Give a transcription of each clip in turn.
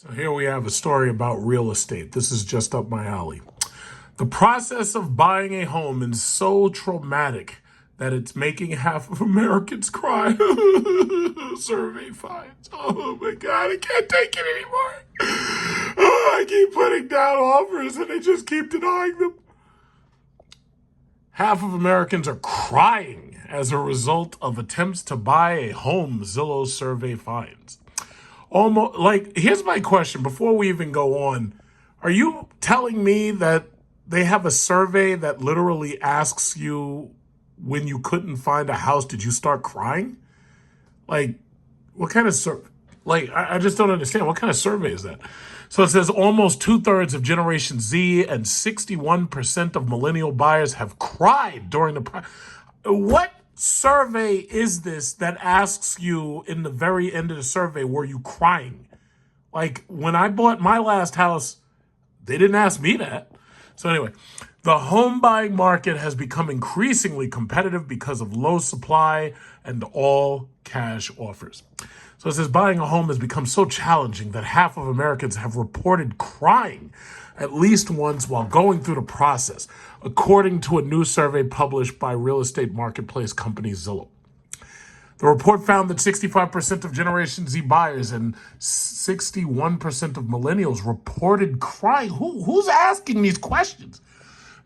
So here we have a story about real estate. This is just up my alley. The process of buying a home is so traumatic that it's making half of Americans cry. Survey finds. Oh my God, I can't take it anymore. Oh, I keep putting down offers and they just keep denying them. Half of Americans are crying as a result of attempts to buy a home, Zillow survey finds. Almost like, here's my question before we even go on. Are you telling me that they have a survey that literally asks you when you couldn't find a house, did you start crying? Like, what kind of survey? Like, I just don't understand. What kind of survey is that? So it says almost 2/3 of Generation Z and 61% of millennial buyers have cried during the. What survey is this that asks you in the very end of the survey, were you crying? Like, when I bought my last house, they didn't ask me that. So anyway, the home buying market has become increasingly competitive because of low supply and all cash offers. So it says buying a home has become so challenging that half of Americans have reported crying at least once while going through the process, according to a new survey published by real estate marketplace company Zillow. The report found that 65% of Generation Z buyers and 61% of millennials reported crying. Who's asking these questions?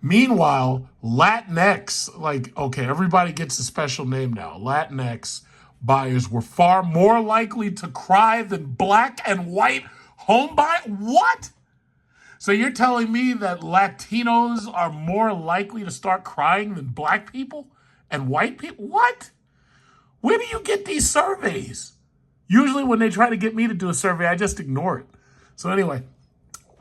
Meanwhile, Latinx, like, okay, everybody gets a special name now. Latinx buyers were far more likely to cry than black and white home buyers. What? So you're telling me that Latinos are more likely to start crying than black people and white people? What? Where do you get these surveys? Usually when they try to get me to do a survey, I just ignore it. So anyway,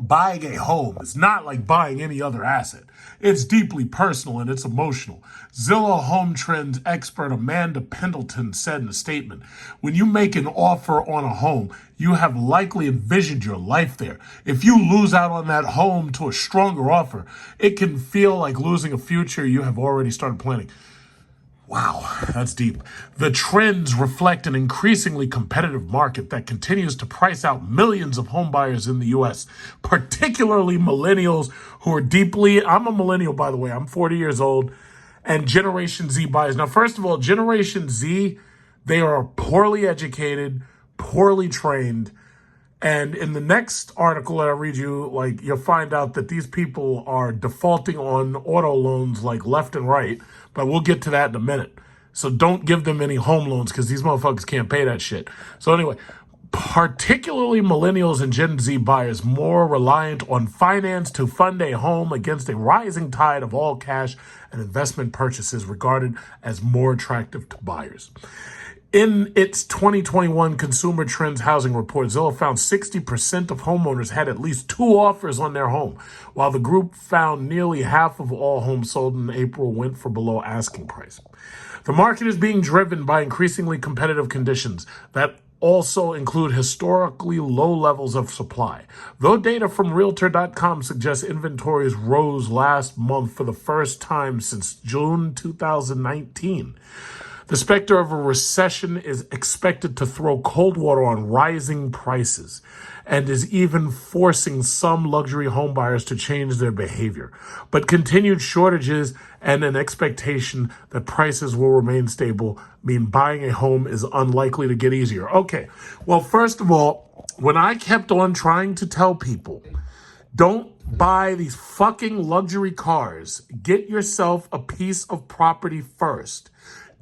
buying a home is not like buying any other asset. It's deeply personal and it's emotional. Zillow Home Trends expert Amanda Pendleton said in a statement, when you make an offer on a home, you have likely envisioned your life there. If you lose out on that home to a stronger offer, it can feel like losing a future you have already started planning. Wow, that's deep. The trends reflect an increasingly competitive market that continues to price out millions of home buyers in the U.S., particularly millennials who are deeply, I'm a millennial, by the way, I'm 40 years old, and Generation Z buyers. Now, first of all, Generation Z, they are poorly educated, poorly trained, and in the next article that I read you, like, you'll find out that these people are defaulting on auto loans like left and right, but we'll get to that in a minute. So don't give them any home loans because these motherfuckers can't pay that shit. So anyway, particularly millennials and Gen Z buyers more reliant on finance to fund a home against a rising tide of all cash and investment purchases regarded as more attractive to buyers. In its 2021 Consumer Trends Housing Report, Zillow found 60% of homeowners had at least 2 offers on their home, while the group found nearly half of all homes sold in April went for below asking price. The market is being driven by increasingly competitive conditions that also include historically low levels of supply. Though data from Realtor.com suggests inventories rose last month for the first time since June 2019, the specter of a recession is expected to throw cold water on rising prices and is even forcing some luxury home buyers to change their behavior. But continued shortages and an expectation that prices will remain stable mean buying a home is unlikely to get easier. Okay, well, first of all, when I kept on trying to tell people, don't buy these fucking luxury cars, get yourself a piece of property first.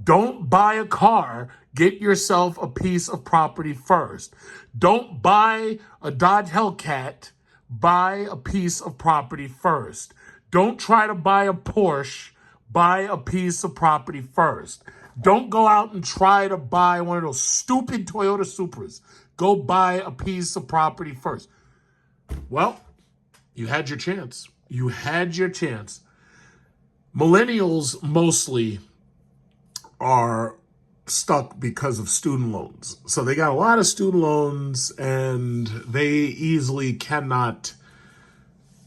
Don't buy a car, get yourself a piece of property first. Don't buy a Dodge Hellcat, buy a piece of property first. Don't try to buy a Porsche, buy a piece of property first. Don't go out and try to buy one of those stupid Toyota Supras. Go buy a piece of property first. Well, you had your chance. You had your chance. Millennials mostly are stuck because of student loans. So they got a lot of student loans and they cannot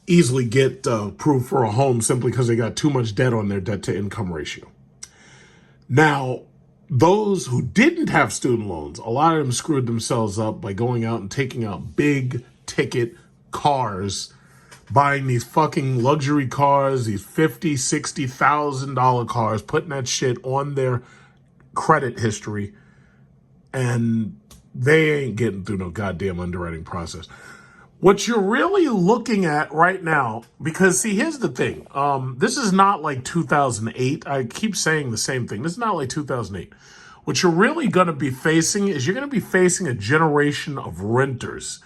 easily get approved for a home simply because they got too much debt on their debt to income ratio. Now, those who didn't have student loans, a lot of them screwed themselves up by going out and taking out big ticket cars, buying these fucking luxury cars, these $50,000, $60,000 cars, putting that shit on their credit history, and they ain't getting through no goddamn underwriting process. What you're really looking at right now, because see, here's the thing. This is not like 2008. I keep saying the same thing. This is not like 2008. What you're really going to be facing is you're going to be facing a generation of renters.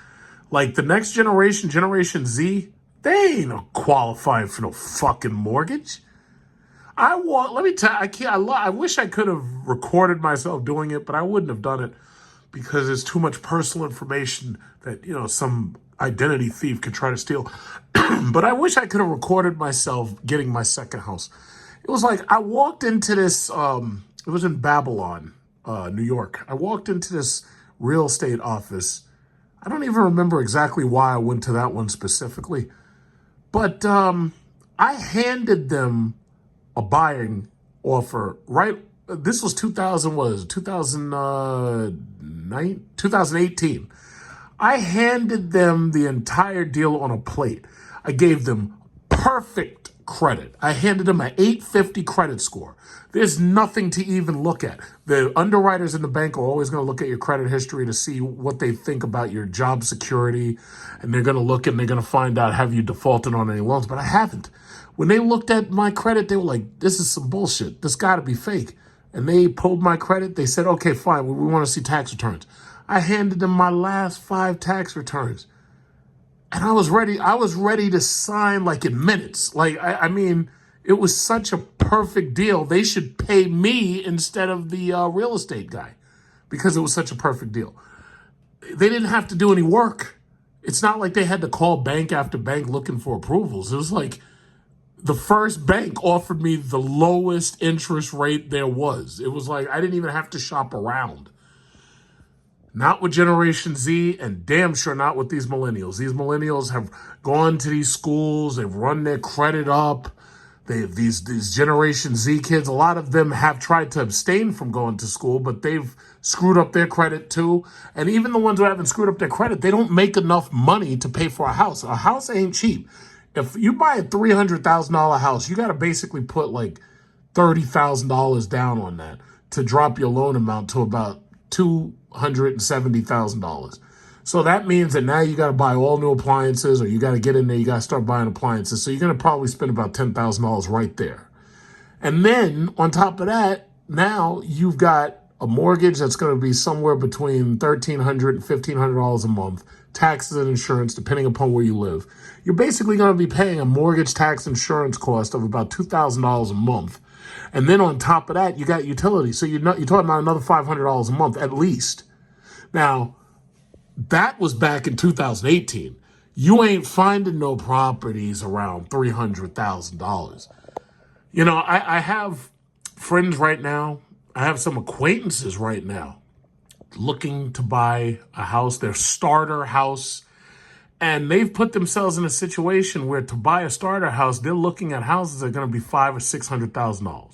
Like the next generation, Generation Z, they ain't qualifying for no fucking mortgage. Let me tell you, I wish I could have recorded myself doing it, but I wouldn't have done it because there's too much personal information that, some identity thief could try to steal. But I wish I could have recorded myself getting my second house. It was like I walked into this, it was in Babylon, New York. I walked into this real estate office. I don't even remember exactly why I went to that one specifically. But I handed them a buying offer, right? This was 2018. I handed them the entire deal on a plate. I gave them perfect credit. I handed them an 850 credit score. There's nothing to even look at. The underwriters in the bank are always going to look at your credit history to see what they think about your job security. And they're going to look and they're going to find out, have you defaulted on any loans? But I haven't. When they looked at my credit, they were like, this is some bullshit. This got to be fake. And they pulled my credit. They said, okay, fine. We want to see tax returns. I handed them my last 5 tax returns. And I was ready to sign like in minutes. Like, I mean, it was such a perfect deal. They should pay me instead of the real estate guy because it was such a perfect deal. They didn't have to do any work. It's not like they had to call bank after bank looking for approvals. It was like the first bank offered me the lowest interest rate there was. It was like I didn't even have to shop around. Not with Generation Z, and damn sure not with these millennials. These millennials have gone to these schools. They've run their credit up. These Generation Z kids, a lot of them have tried to abstain from going to school, but they've screwed up their credit too. And even the ones who haven't screwed up their credit, they don't make enough money to pay for a house. A house ain't cheap. If you buy a $300,000 house, you got to basically put like $30,000 down on that to drop your loan amount to about $270,000. So that means that now you got to buy all new appliances, or you got to get in there, you got to start buying appliances. So you're going to probably spend about $10,000 right there. And then on top of that, now you've got a mortgage that's going to be somewhere between $1,300 and $1,500 a month, taxes and insurance, depending upon where you live. You're basically going to be paying a mortgage, tax, insurance cost of about $2,000 a month. And then on top of that, you got utilities. So you're talking about another $500 a month at least. Now, that was back in 2018. You ain't finding no properties around $300,000. I have friends right now. I have some acquaintances right now looking to buy a house, their starter house. And they've put themselves in a situation where to buy a starter house, they're looking at houses that are going to be $500,000 or $600,000.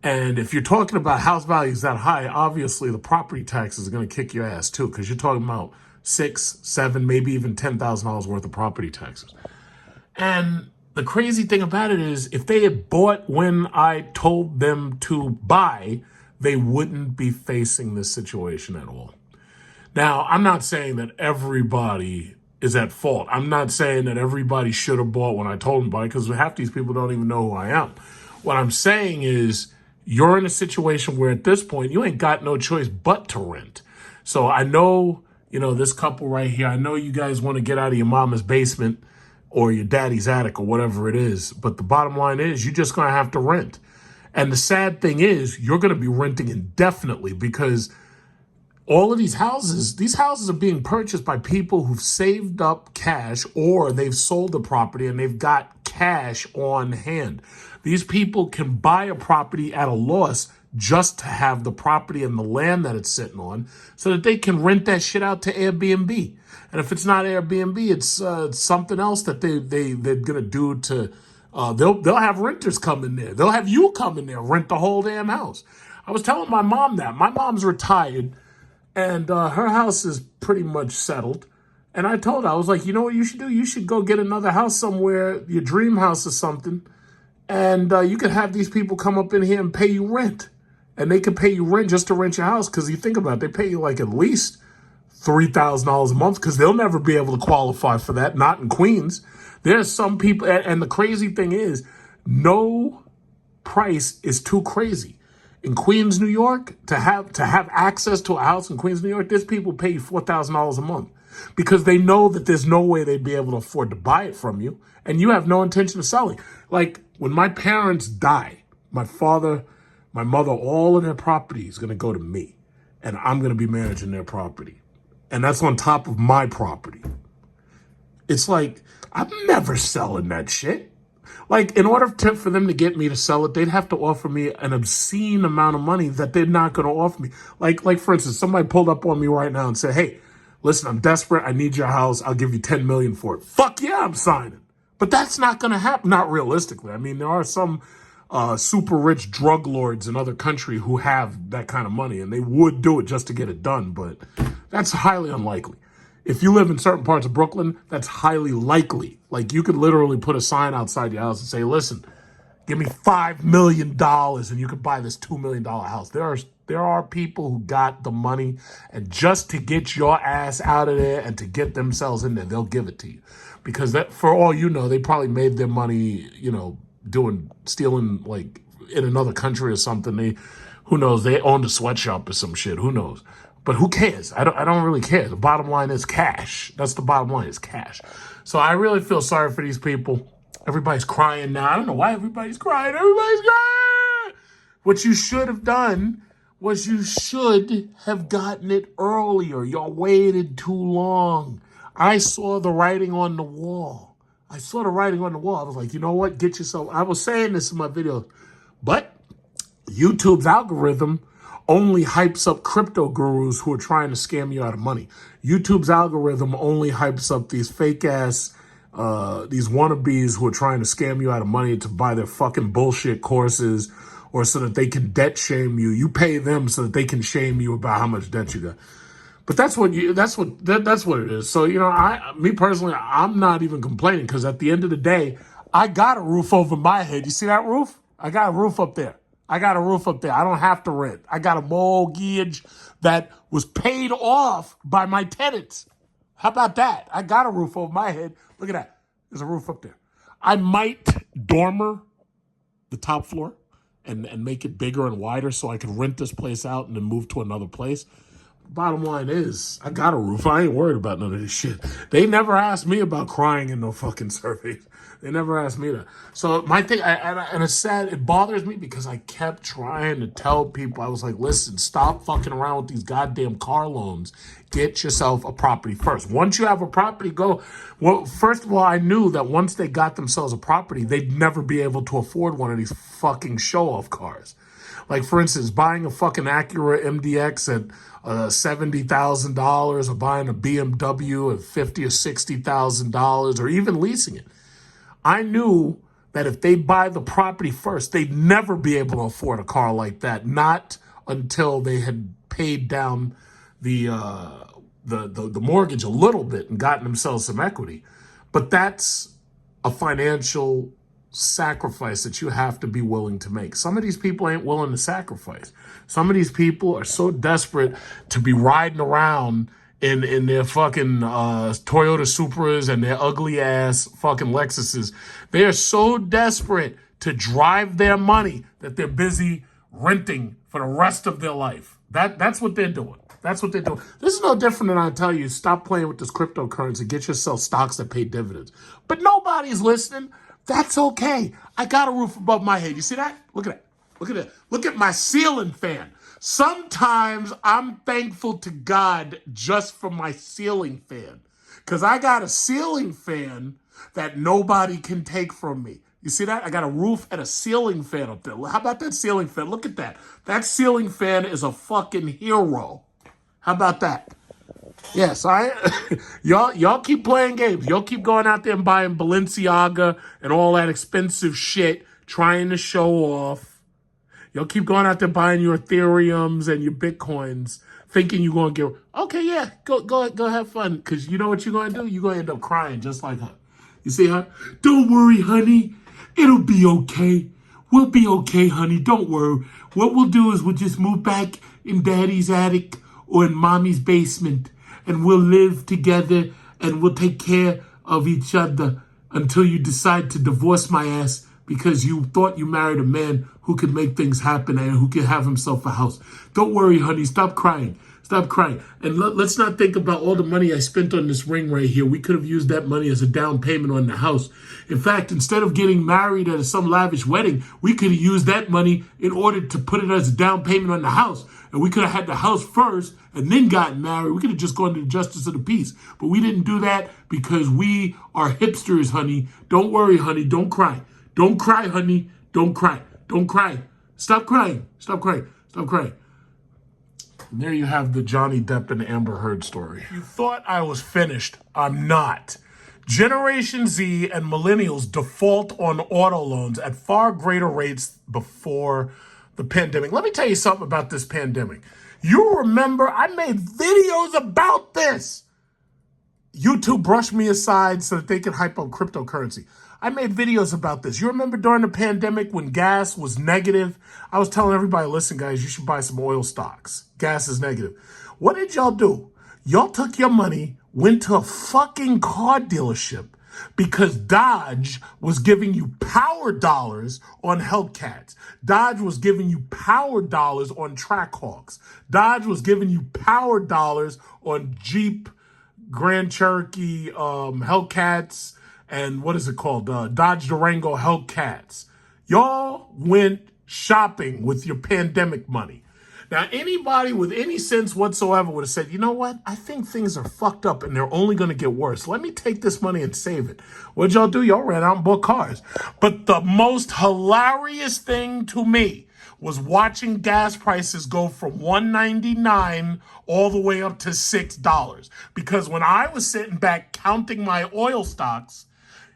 And if you're talking about house values that high, obviously the property taxes are going to kick your ass too, because you're talking about $6,000, $7,000, maybe even $10,000 worth of property taxes. And the crazy thing about it is, if they had bought when I told them to buy, they wouldn't be facing this situation at all. Now, I'm not saying that everybody is at fault. I'm not saying that everybody should have bought when I told them to buy, because half these people don't even know who I am. What I'm saying is, you're in a situation where at this point, you ain't got no choice but to rent. So I know, this couple right here, I know you guys want to get out of your mama's basement or your daddy's attic or whatever it is. But the bottom line is, you're just going to have to rent. And the sad thing is, you're going to be renting indefinitely, because all of these houses are being purchased by people who've saved up cash, or they've sold the property and they've got cash on hand. These people can buy a property at a loss just to have the property and the land that it's sitting on, so that they can rent that shit out to Airbnb. And if it's not Airbnb, it's something else that they're gonna do to. They'll have renters come in there. They'll have you come in there, rent the whole damn house. I was telling my mom that. My mom's retired, and her house is pretty much settled. And I told her, I was like, you know what you should do? You should go get another house somewhere, your dream house or something. And you could have these people come up in here and pay you rent. And they could pay you rent just to rent your house. Because you think about it, they pay you like at least $3,000 a month because they'll never be able to qualify for that. Not in Queens. There's some people, and the crazy thing is, no price is too crazy. In Queens, New York, to have access to a house in Queens, New York, there's people who pay you $4,000 a month because they know that there's no way they'd be able to afford to buy it from you, and you have no intention of selling. Like when my parents die, my father, my mother, all of their property is going to go to me, and I'm going to be managing their property, and that's on top of my property. It's like I'm never selling that shit. Like, in order for them to get me to sell it, they'd have to offer me an obscene amount of money that they're not going to offer me. Like for instance, somebody pulled up on me right now and said, hey, listen, I'm desperate. I need your house. I'll give you $10 million for it. Fuck yeah, I'm signing. But that's not going to happen. Not realistically. I mean, there are some super rich drug lords in other countries who have that kind of money, and they would do it just to get it done. But that's highly unlikely. If you live in certain parts of Brooklyn, that's highly likely. Like, you could literally put a sign outside your house and say, listen, give me $5 million and you could buy this $2 million house. There are people who got the money, and just to get your ass out of there and to get themselves in there, they'll give it to you. Because that, for all you know, they probably made their money, stealing like in another country or something. Who knows? They owned a sweatshop or some shit. Who knows? But who cares? I don't really care. The bottom line is cash. That's the bottom line, is cash. So I really feel sorry for these people. Everybody's crying now. I don't know why everybody's crying. Everybody's crying. What you should have done was you should have gotten it earlier. Y'all waited too long. I saw the writing on the wall. I was like, you know what? Get yourself. I was saying this in my video, but YouTube's algorithm only hypes up crypto gurus who are trying to scam you out of money. YouTube's algorithm only hypes up these fake ass, these wannabes who are trying to scam you out of money to buy their fucking bullshit courses, or so that they can debt shame you. You pay them so that they can shame you about how much debt you got. But that's what it is. So, me personally, I'm not even complaining, because at the end of the day, I got a roof over my head. You see that roof? I got a roof up there. I don't have to rent. I got a mortgage that was paid off by my tenants. How about that? I got a roof over my head. Look at that. There's a roof up there. I might dormer the top floor and make it bigger and wider so I can rent this place out and then move to another place. Bottom line is, I got a roof. I ain't worried about none of this shit. They never asked me about crying in no fucking surveys. They never asked me that. So my thing, and it's sad, it bothers me because I kept trying to tell people, I was like, listen, stop fucking around with these goddamn car loans. Get yourself a property first. Once you have a property, go. Well, first of all, I knew that once they got themselves a property, they'd never be able to afford one of these fucking show-off cars. Like, for instance, buying a fucking Acura MDX at $70,000, or buying a BMW at $50,000 or $60,000, or even leasing it. I knew that if they buy the property first, they'd never be able to afford a car like that. Not until they had paid down the mortgage a little bit and gotten themselves some equity. But that's a financial sacrifice that you have to be willing to make. Some of these people ain't willing to sacrifice. Some of these people are so desperate to be riding around in their fucking Toyota Supras and their ugly ass fucking Lexuses. They are so desperate to drive their money that they're busy renting for the rest of their life. That's what they're doing. That's what they're doing. This is no different than I tell you, stop playing with this cryptocurrency. Get yourself stocks that pay dividends. But nobody's listening. That's okay. I got a roof above my head. You see that? Look at that. Look at that. Look at my ceiling fan. Sometimes I'm thankful to God just for my ceiling fan, because I got a ceiling fan that nobody can take from me. You see that? I got a roof and a ceiling fan up there. How about that ceiling fan? Look at that. That ceiling fan is a fucking hero. How about that? Yes, y'all keep playing games. Y'all keep going out there and buying Balenciaga and all that expensive shit, trying to show off. Y'all keep going out there buying your Ethereums and your Bitcoins. thinking you're going to get, okay, yeah, go have fun. Because you know what you're going to do? You're going to end up crying just like her. You see her? Don't worry, honey. It'll be okay. We'll be okay, honey. Don't worry. What we'll do is we'll just move back in daddy's attic or in mommy's basement, and we'll live together, and we'll take care of each other until you decide to divorce my ass because you thought you married a man who could make things happen and who could have himself a house. Don't worry, honey. Stop crying. Stop crying. And let's not think about all the money I spent on this ring right here. We could have used that money as a down payment on the house. In fact, instead of getting married at some lavish wedding, we could have used that money in order to put it as a down payment on the house. And we could have had the house first and then gotten married. We could have just gone to the justice of the peace. But we didn't do that because we are hipsters, honey. Don't worry, honey. Don't cry. Don't cry, honey. Don't cry. Don't cry. Stop crying. Stop crying. Stop crying. And there you have the Johnny Depp and Amber Heard story. You thought I was finished. I'm not. Generation Z and millennials default on auto loans at far greater rates before the pandemic. Let me tell you something about this pandemic. You remember I made videos about this. YouTube brushed me aside so that they could hype up cryptocurrency. I made videos about this. You remember during the pandemic when gas was negative? I was telling everybody, listen, guys, you should buy some oil stocks. Gas is negative. What did y'all do? Y'all took your money, went to a fucking car dealership because Dodge was giving you power dollars on Hellcats. Dodge was giving you power dollars on Trackhawks. Dodge was giving you power dollars on Jeep, Grand Cherokee, Hellcats, and what is it called? Dodge Durango Hellcats. Y'all went shopping with your pandemic money. Now, anybody with any sense whatsoever would have said, you know what? I think things are fucked up and they're only going to get worse. Let me take this money and save it. What'd y'all do? Y'all ran out and bought cars. But the most hilarious thing to me was watching gas prices go from $1.99 all the way up to $6. Because when I was sitting back counting my oil stocks,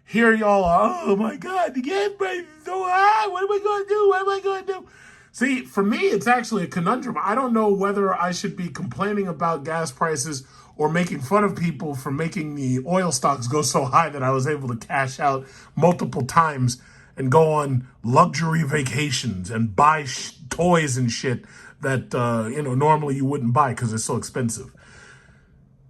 here y'all are, oh my God, the gas price is so high. What am I going to do? What am I going to do? See, for me, it's actually a conundrum. I don't know whether I should be complaining about gas prices or making fun of people for making the oil stocks go so high that I was able to cash out multiple times and go on luxury vacations and buy toys and shit that, normally you wouldn't buy because they're so expensive.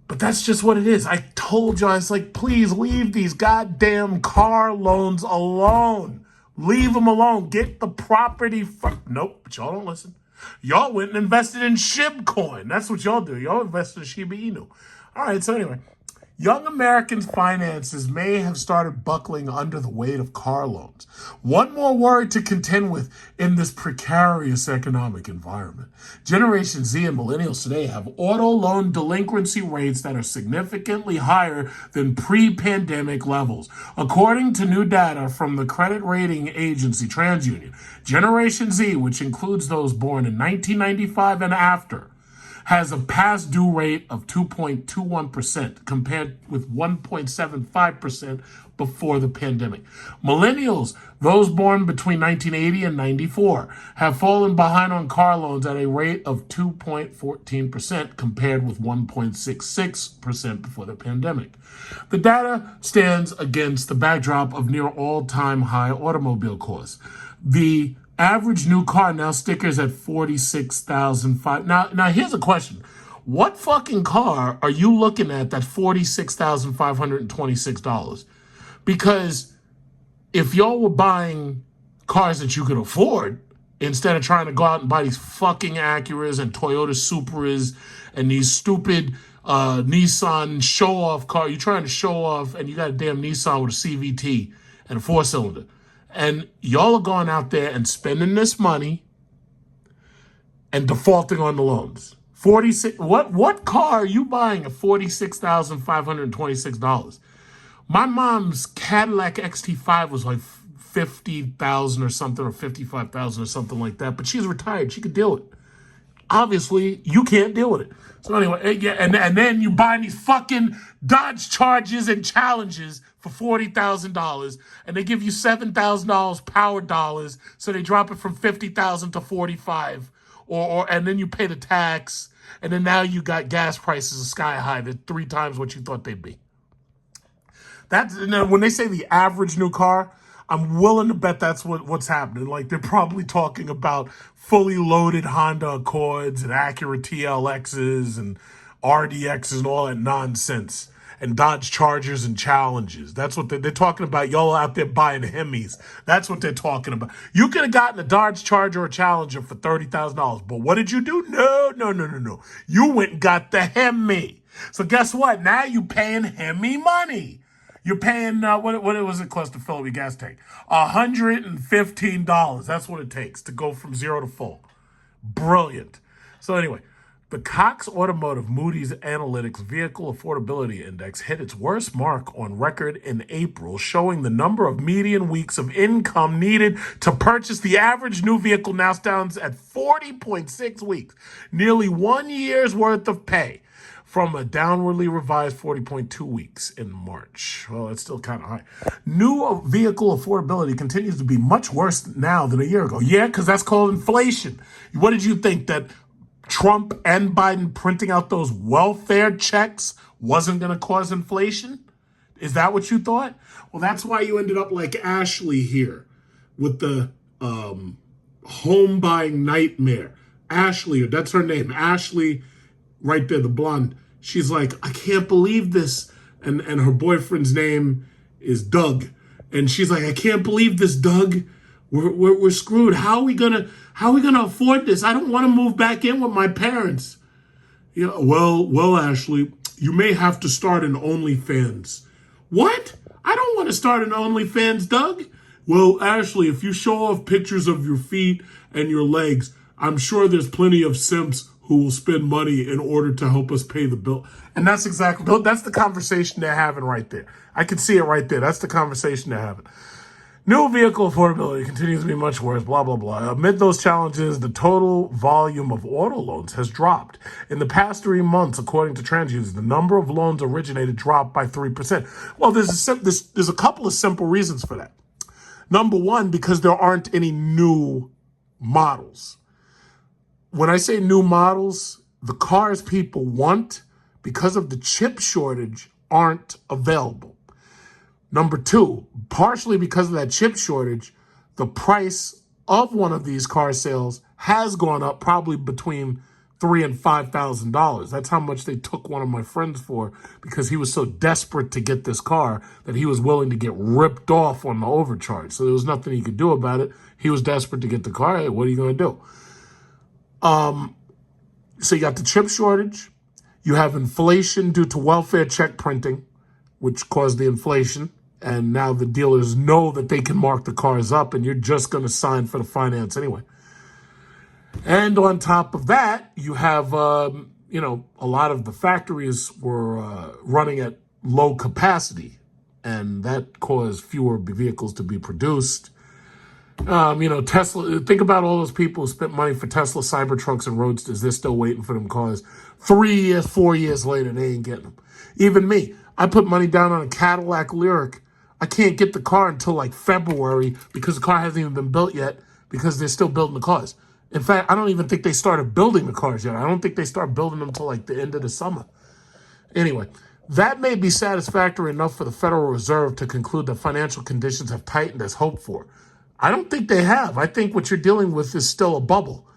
But that's just what it is. I told you, I was like, please leave these goddamn car loans alone. Leave them alone. Get the property. Nope, but y'all don't listen. Y'all went and invested in Shibcoin. That's what y'all do. Y'all invested in Shiba Inu. All right, so anyway, young Americans' finances may have started buckling under the weight of car loans. One more worry to contend with in this precarious economic environment. Generation Z and millennials today have auto loan delinquency rates that are significantly higher than pre-pandemic levels. According to new data from the credit rating agency TransUnion, Generation Z, which includes those born in 1995 and after, has a past due rate of 2.21% compared with 1.75% before the pandemic. Millennials, those born between 1980 and 94, have fallen behind on car loans at a rate of 2.14% compared with 1.66% before the pandemic. The data stands against the backdrop of near all-time high automobile costs. The average new car now stickers at $46,500. Now here's a question. What fucking car are you looking at that's $46,526? Because if y'all were buying cars that you could afford, instead of trying to go out and buy these fucking Acuras and Toyota Supras and these stupid Nissan show-off car, you're trying to show off and you got a damn Nissan with a CVT and a four-cylinder. And y'all are going out there and spending this money and defaulting on the loans. What car are you buying at $46,526? My mom's Cadillac XT5 was like $50,000 or something, or $55,000 or something like that. But she's retired; she could deal with it. Obviously, you can't deal with it. So anyway, yeah, and then you buy these fucking Dodge Chargers and Challengers for $40,000, and they give you $7,000 power dollars, so they drop it from $50,000 to $45,000. and then you pay the tax, and then now you got gas prices sky high. They're 3 times what you thought they'd be. That's when they say the average new car, I'm willing to bet that's what's happening. Like they're probably talking about fully loaded Honda Accords and Acura TLXs and RDXs and all that nonsense. And Dodge Chargers and Challengers. That's what they're talking about. Y'all out there buying Hemis. That's what they're talking about. You could have gotten a Dodge Charger or Challenger for $30,000. But what did you do? No. You went and got the Hemi. So guess what? Now you paying Hemi money. You're paying, what was it cost to fill up your gas tank? $115. That's what it takes to go from 0 to full. Brilliant. So anyway, the Cox Automotive Moody's Analytics Vehicle Affordability Index hit its worst mark on record in April, showing the number of median weeks of income needed to purchase the average new vehicle now stands at 40.6 weeks, nearly 1 year's worth of pay, from a downwardly revised 40.2 weeks in March. Well, it's still kind of high. New vehicle affordability continues to be much worse now than a year ago. Yeah, because that's called inflation. What did you think, that Trump and Biden printing out those welfare checks wasn't going to cause inflation? Is that what you thought? Well, that's why you ended up like Ashley here with the home buying nightmare. Ashley, that's her name. Ashley, right there, the blonde. She's like, I can't believe this. And her boyfriend's name is Doug. And she's like, I can't believe this, Doug. We're screwed. How are we gonna afford this? I don't want to move back in with my parents. Yeah, well, Ashley, you may have to start an OnlyFans. What? I don't want to start an OnlyFans, Doug. Well, Ashley, if you show off pictures of your feet and your legs, I'm sure there's plenty of simps who will spend money in order to help us pay the bill. And that's the conversation they're having right there. I can see it right there. That's the conversation they're having. New vehicle affordability continues to be much worse, blah, blah, blah. Amid those challenges, the total volume of auto loans has dropped. In the past 3 months, according to TransUnion, the number of loans originated dropped by 3%. Well, there's a couple of simple reasons for that. Number one, because there aren't any new models. When I say new models, the cars people want, because of the chip shortage, aren't available. Number two, partially because of that chip shortage, the price of one of these car sales has gone up probably between $3,000 and $5,000. That's how much they took one of my friends for, because he was so desperate to get this car that he was willing to get ripped off on the overcharge. So there was nothing he could do about it. He was desperate to get the car. Hey, what are you going to do? So you got the chip shortage. You have inflation due to welfare check printing, which caused the inflation. And now the dealers know that they can mark the cars up, and you're just going to sign for the finance anyway. And on top of that, you have, a lot of the factories were running at low capacity, and that caused fewer vehicles to be produced. Tesla, think about all those people who spent money for Tesla Cybertrucks and Roadsters. They're still waiting for them cars. 3 years, 4 years later, they ain't getting them. Even me, I put money down on a Cadillac Lyriq. I can't get the car until like February because the car hasn't even been built yet, because they're still building the cars. In fact, I don't even think they started building the cars yet. I don't think they start building them until like the end of the summer. Anyway, that may be satisfactory enough for the Federal Reserve to conclude that financial conditions have tightened as hoped for. I don't think they have. I think what you're dealing with is still a bubble.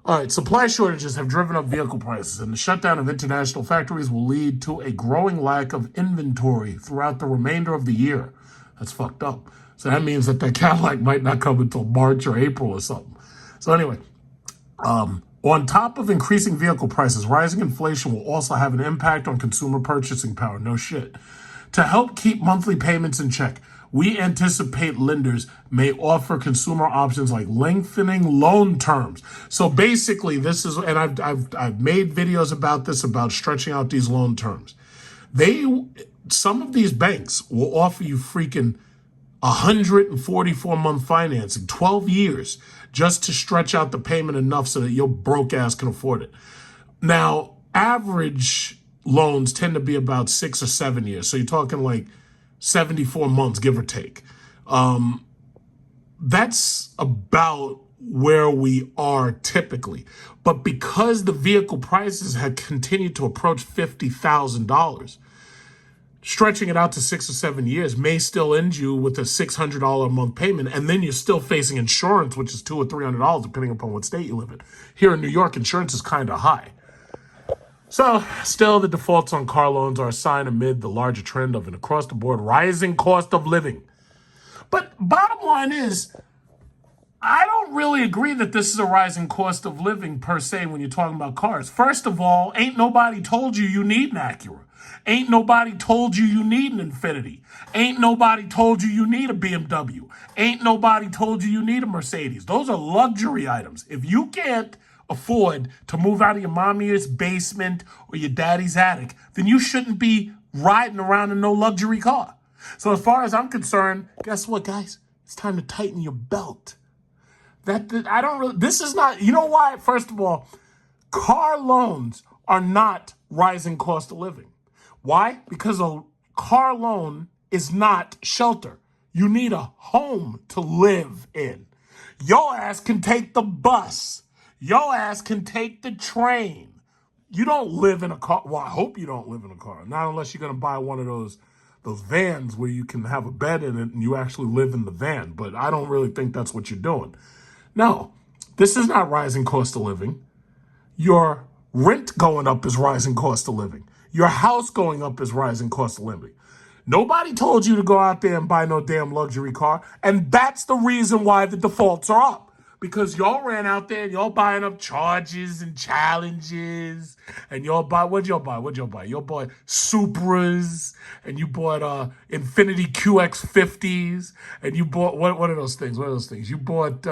All right, supply shortages have driven up vehicle prices, and the shutdown of international factories will lead to a growing lack of inventory throughout the remainder of the year. That's fucked up. So that means that Cadillac might not come until March or April or something. So anyway, on top of increasing vehicle prices, rising inflation will also have an impact on consumer purchasing power. No shit. To help keep monthly payments in check, we anticipate lenders may offer consumer options like lengthening loan terms. So basically, this is, and I've made videos about this, about stretching out these loan terms. Some of these banks will offer you freaking 144-month financing, 12 years, just to stretch out the payment enough so that your broke ass can afford it. Now, average loans tend to be about 6 or 7 years. So you're talking like 74 months, give or take. That's about where we are typically. But because the vehicle prices had continued to approach $50,000, stretching it out to 6 or 7 years may still end you with a $600 a month payment. And then you're still facing insurance, which is $200 or $300, depending upon what state you live in. Here in New York, insurance is kind of high. So still, the defaults on car loans are a sign amid the larger trend of an across-the-board rising cost of living. But bottom line is, I don't really agree that this is a rising cost of living per se when you're talking about cars. First of all, ain't nobody told you you need an Acura. Ain't nobody told you you need an Infiniti. Ain't nobody told you you need a BMW. Ain't nobody told you you need a Mercedes. Those are luxury items. If you can't afford to move out of your mommy's basement or your daddy's attic, then you shouldn't be riding around in no luxury car. So as far as I'm concerned, guess what, guys? It's time to tighten your belt. This is not, you know why? First of all, car loans are not rising cost of living. Why? Because a car loan is not shelter. You need a home to live in. Your ass can take the bus. Your ass can take the train. You don't live in a car. Well, I hope you don't live in a car. Not unless you're going to buy one of those vans where you can have a bed in it and you actually live in the van. But I don't really think that's what you're doing. No, this is not rising cost of living. Your rent going up is rising cost of living. Your house going up is rising cost of living. Nobody told you to go out there and buy no damn luxury car. And that's the reason why the defaults are up. Because y'all ran out there and y'all buying up Charges and Challenges. And y'all buy, what'd y'all buy? Y'all bought Supras. And you bought Infiniti QX50s. And you bought, what are those things? You bought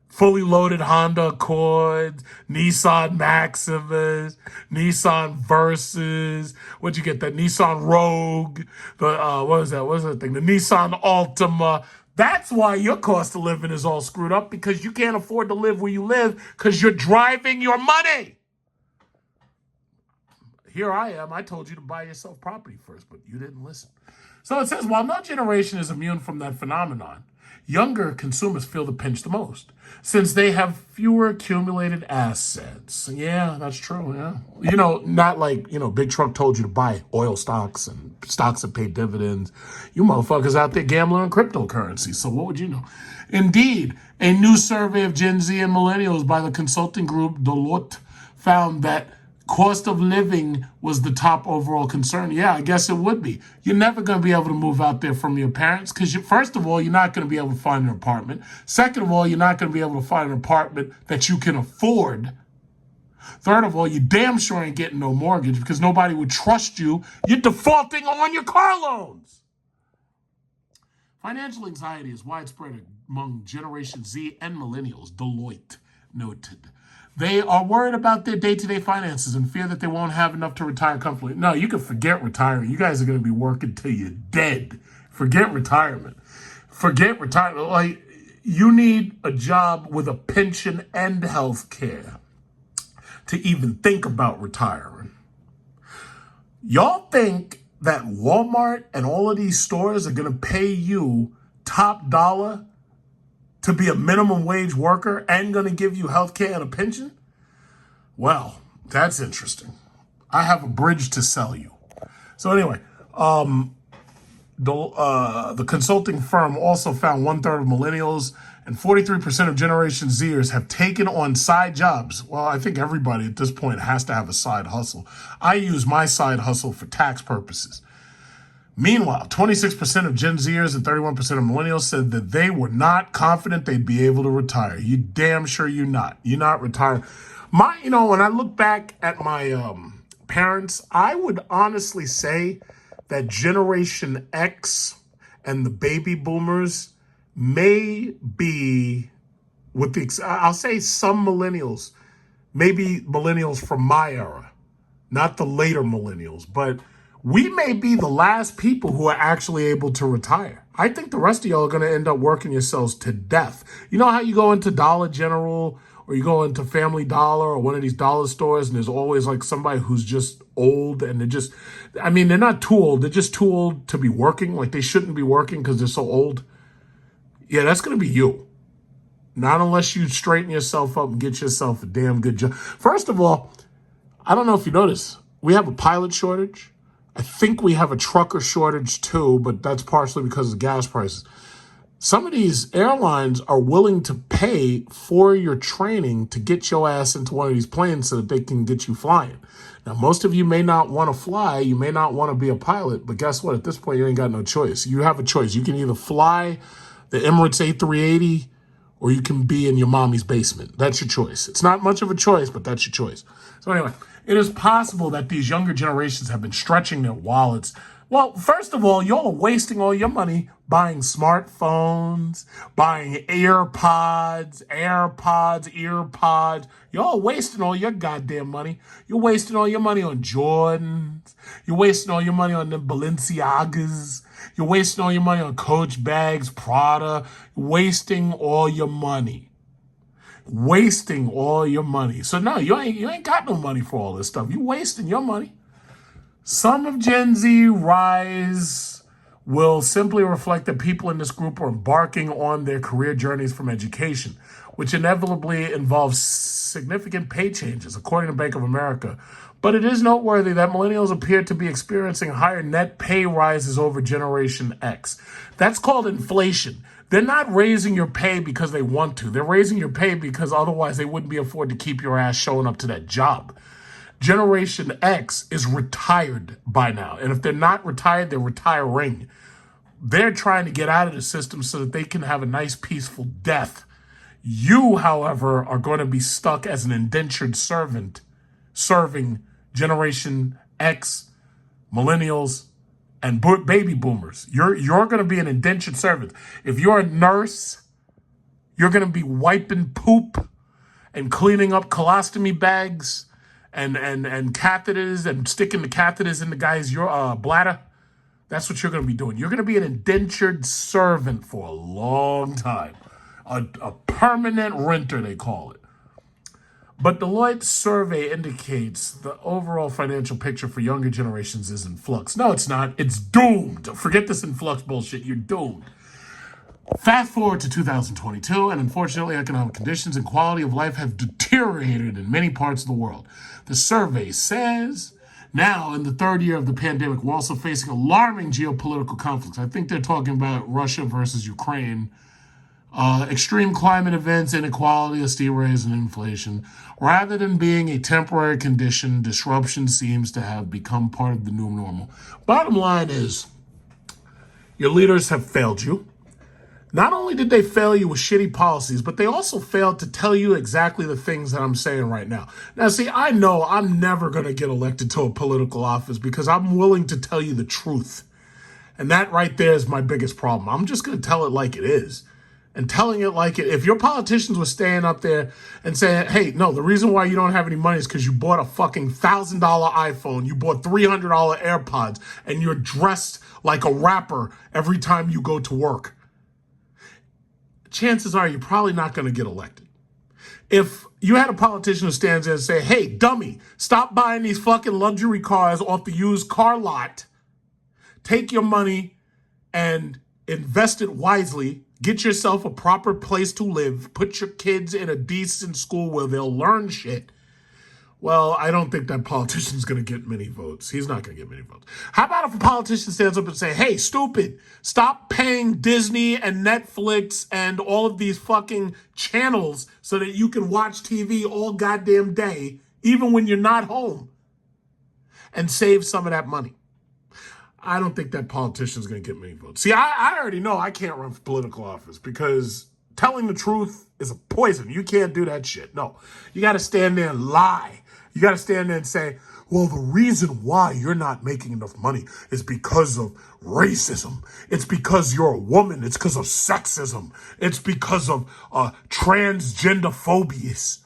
fully loaded Honda Accords, Nissan Maximas, Nissan Versas. What'd you get? That Nissan Rogue. What was that thing? The Nissan Altima. That's why your cost of living is all screwed up, because you can't afford to live where you live because you're driving your money. Here I am. I told you to buy yourself property first, but you didn't listen. So it says, while no generation is immune from that phenomenon, younger consumers feel the pinch the most, since they have fewer accumulated assets. Yeah, that's true, yeah. Not like, Big Truck told you to buy oil stocks and stocks that pay dividends. You motherfuckers out there gambling on cryptocurrency, so what would you know? Indeed, a new survey of Gen Z and millennials by the consulting group Deloitte found that cost of living was the top overall concern. Yeah, I guess it would be. You're never going to be able to move out there from your parents because, first of all, you're not going to be able to find an apartment. Second of all, you're not going to be able to find an apartment that you can afford. Third of all, you damn sure ain't getting no mortgage because nobody would trust you. You're defaulting on your car loans. Financial anxiety is widespread among Generation Z and millennials, Deloitte noted. They are worried about their day-to-day finances and fear that they won't have enough to retire comfortably. No, you can forget retiring. You guys are going to be working till you're dead. Forget retirement. Forget retirement. Like, you need a job with a pension and health care to even think about retiring. Y'all think that Walmart and all of these stores are going to pay you top dollar to be a minimum wage worker and going to give you health care and a pension? Well, that's interesting. I have a bridge to sell you. So anyway, the consulting firm also found 1/3 of millennials and 43% of Generation Zers have taken on side jobs. Well, I think everybody at this point has to have a side hustle. I use my side hustle for tax purposes. Meanwhile, 26% of Gen Zers and 31% of millennials said that they were not confident they'd be able to retire. You damn sure you're not. You're not retiring. When I look back at my parents, I would honestly say that Generation X and the baby boomers may be, I'll say some millennials, maybe millennials from my era, not the later millennials, but we may be the last people who are actually able to retire. I think the rest of y'all are going to end up working yourselves to death. You know how you go into Dollar General or you go into Family Dollar or one of these dollar stores and there's always like somebody who's just old and they're not too old. They're just too old to be working. Like they shouldn't be working because they're so old. Yeah, that's going to be you. Not unless you straighten yourself up and get yourself a damn good job. First of all, I don't know if you notice, we have a pilot shortage. I think we have a trucker shortage too, but that's partially because of gas prices. Some of these airlines are willing to pay for your training to get your ass into one of these planes so that they can get you flying. Now, most of you may not want to fly. You may not want to be a pilot, but guess what? At this point, you ain't got no choice. You have a choice. You can either fly the Emirates A380 or you can be in your mommy's basement. That's your choice. It's not much of a choice, but that's your choice. So anyway, it is possible that these younger generations have been stretching their wallets. Well, first of all, y'all are wasting all your money buying smartphones, buying earpods. Y'all are wasting all your goddamn money. You're wasting all your money on Jordans. You're wasting all your money on the Balenciagas. You're wasting all your money on Coach bags, Prada. You're wasting all your money. Wasting all your money. So no, you ain't got no money for all this stuff. You're wasting your money. Some of Gen Z rise will simply reflect that people in this group are embarking on their career journeys from education, which inevitably involves significant pay changes, according to Bank of America. But it is noteworthy that millennials appear to be experiencing higher net pay rises over Generation X. That's called inflation. They're not raising your pay because they want to. They're raising your pay because otherwise they wouldn't be afford to keep your ass showing up to that job. Generation X is retired by now. And if they're not retired, they're retiring. They're trying to get out of the system so that they can have a nice, peaceful death. You, however, are going to be stuck as an indentured servant serving Generation X, millennials, and baby boomers. You're going to be an indentured servant. If you're a nurse, you're going to be wiping poop and cleaning up colostomy bags and catheters and sticking the catheters in the guy's bladder. That's what you're going to be doing. You're going to be an indentured servant for a long time. A permanent renter, they call it. But Deloitte's survey indicates the overall financial picture for younger generations is in flux. No, it's not. It's doomed. Forget this influx bullshit. You're doomed. Fast forward to 2022, and unfortunately, economic conditions and quality of life have deteriorated in many parts of the world. The survey says, now in the third year of the pandemic, we're also facing alarming geopolitical conflicts. I think they're talking about Russia versus Ukraine, extreme climate events, inequality, a steep rise in inflation. Rather than being a temporary condition, disruption seems to have become part of the new normal. Bottom line is, your leaders have failed you. Not only did they fail you with shitty policies, but they also failed to tell you exactly the things that I'm saying right now. Now, see, I know I'm never going to get elected to a political office because I'm willing to tell you the truth. And that right there is my biggest problem. I'm just going to tell it like it is. And telling it like it, if your politicians were staying up there and saying, hey, no, the reason why you don't have any money is because you bought a fucking $1,000 iPhone, you bought $300 AirPods, and you're dressed like a rapper every time you go to work. Chances are you're probably not going to get elected. If you had a politician who stands there and say, hey, dummy, stop buying these fucking luxury cars off the used car lot, take your money and invest it wisely, get yourself a proper place to live, put your kids in a decent school where they'll learn shit. Well, I don't think that politician's going to get many votes. He's not going to get many votes. How about if a politician stands up and say, hey, stupid, stop paying Disney and Netflix and all of these fucking channels so that you can watch TV all goddamn day, even when you're not home, and save some of that money. I don't think that politician's going to get many votes. See, I already know I can't run for political office because telling the truth is a poison. You can't do that shit. No, you got to stand there and lie. You got to stand there and say, well, the reason why you're not making enough money is because of racism. It's because you're a woman. It's because of sexism. It's because of transgender phobias.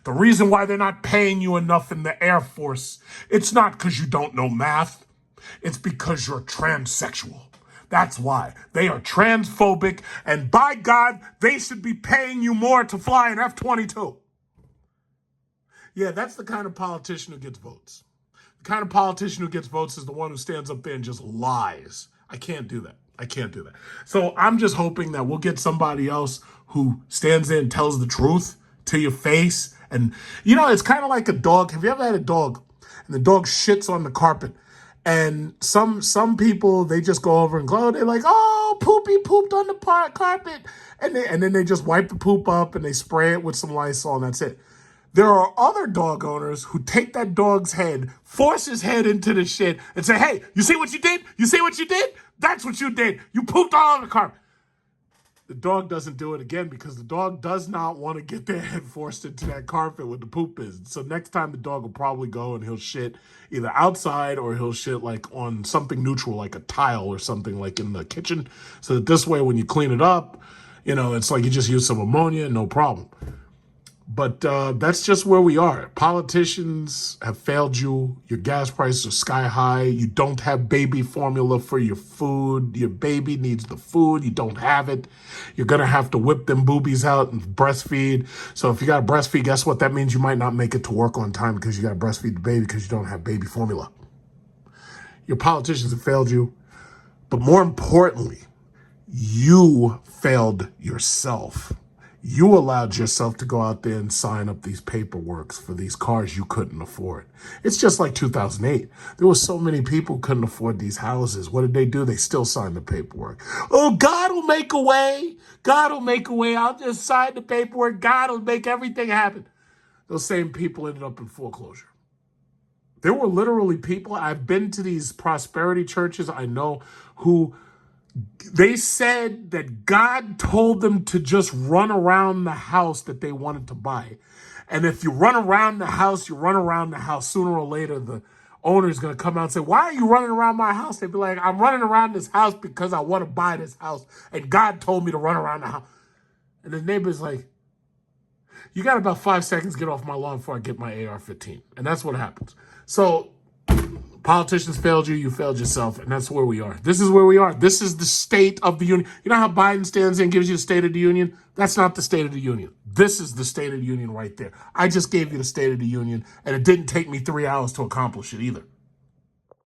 The reason why they're not paying you enough in the Air Force, it's not because you don't know math. It's because you're transsexual. That's why. They are transphobic, and by God, they should be paying you more to fly an F-22. Yeah, that's the kind of politician who gets votes. The kind of politician who gets votes is the one who stands up there and just lies. I can't do that. I can't do that. So I'm just hoping that we'll get somebody else who stands there and tells the truth to your face. And, it's kind of like a dog. Have you ever had a dog and the dog shits on the carpet? And some people, they just go over and go, they're like, oh, Poopy pooped on the carpet. And then they just wipe the poop up and they spray it with some Lysol and that's it. There are other dog owners who take that dog's head, force his head into the shit, and say, hey, you see what you did? You see what you did? That's what you did. You pooped all on the carpet. The dog doesn't do it again because the dog does not want to get their head forced into that carpet where the poop is. So next time the dog will probably go and he'll shit either outside or he'll shit like on something neutral, like a tile or something like in the kitchen. So that this way, when you clean it up, it's like you just use some ammonia, no problem. But that's just where we are. Politicians have failed you. Your gas prices are sky high. You don't have baby formula for your food. Your baby needs the food. You don't have it. You're going to have to whip them boobies out and breastfeed. So if you got to breastfeed, guess what? That means you might not make it to work on time because you got to breastfeed the baby because you don't have baby formula. Your politicians have failed you. But more importantly, you failed yourself. You allowed yourself to go out there and sign up these paperworks for these cars you couldn't afford. It's just like 2008. There were so many people who couldn't afford these houses. What did they do? They still signed the paperwork. Oh, God will make a way. God will make a way. I'll just sign the paperwork. God will make everything happen. Those same people ended up in foreclosure. There were literally people, I've been to these prosperity churches I know who they said that God told them to just run around the house that they wanted to buy. And if you run around the house, sooner or later, the owner's going to come out and say, why are you running around my house? They'd be like, I'm running around this house because I want to buy this house. And God told me to run around the house. And the neighbor's like, you got about 5 seconds to get off my lawn before I get my AR-15. And that's what happens. So politicians failed you, you failed yourself, and that's where we are. This is where we are. This is the State of the Union. You know how Biden stands there and gives you the State of the Union? That's not the State of the Union. This is the State of the Union right there. I just gave you the State of the Union, and it didn't take me 3 hours to accomplish it either.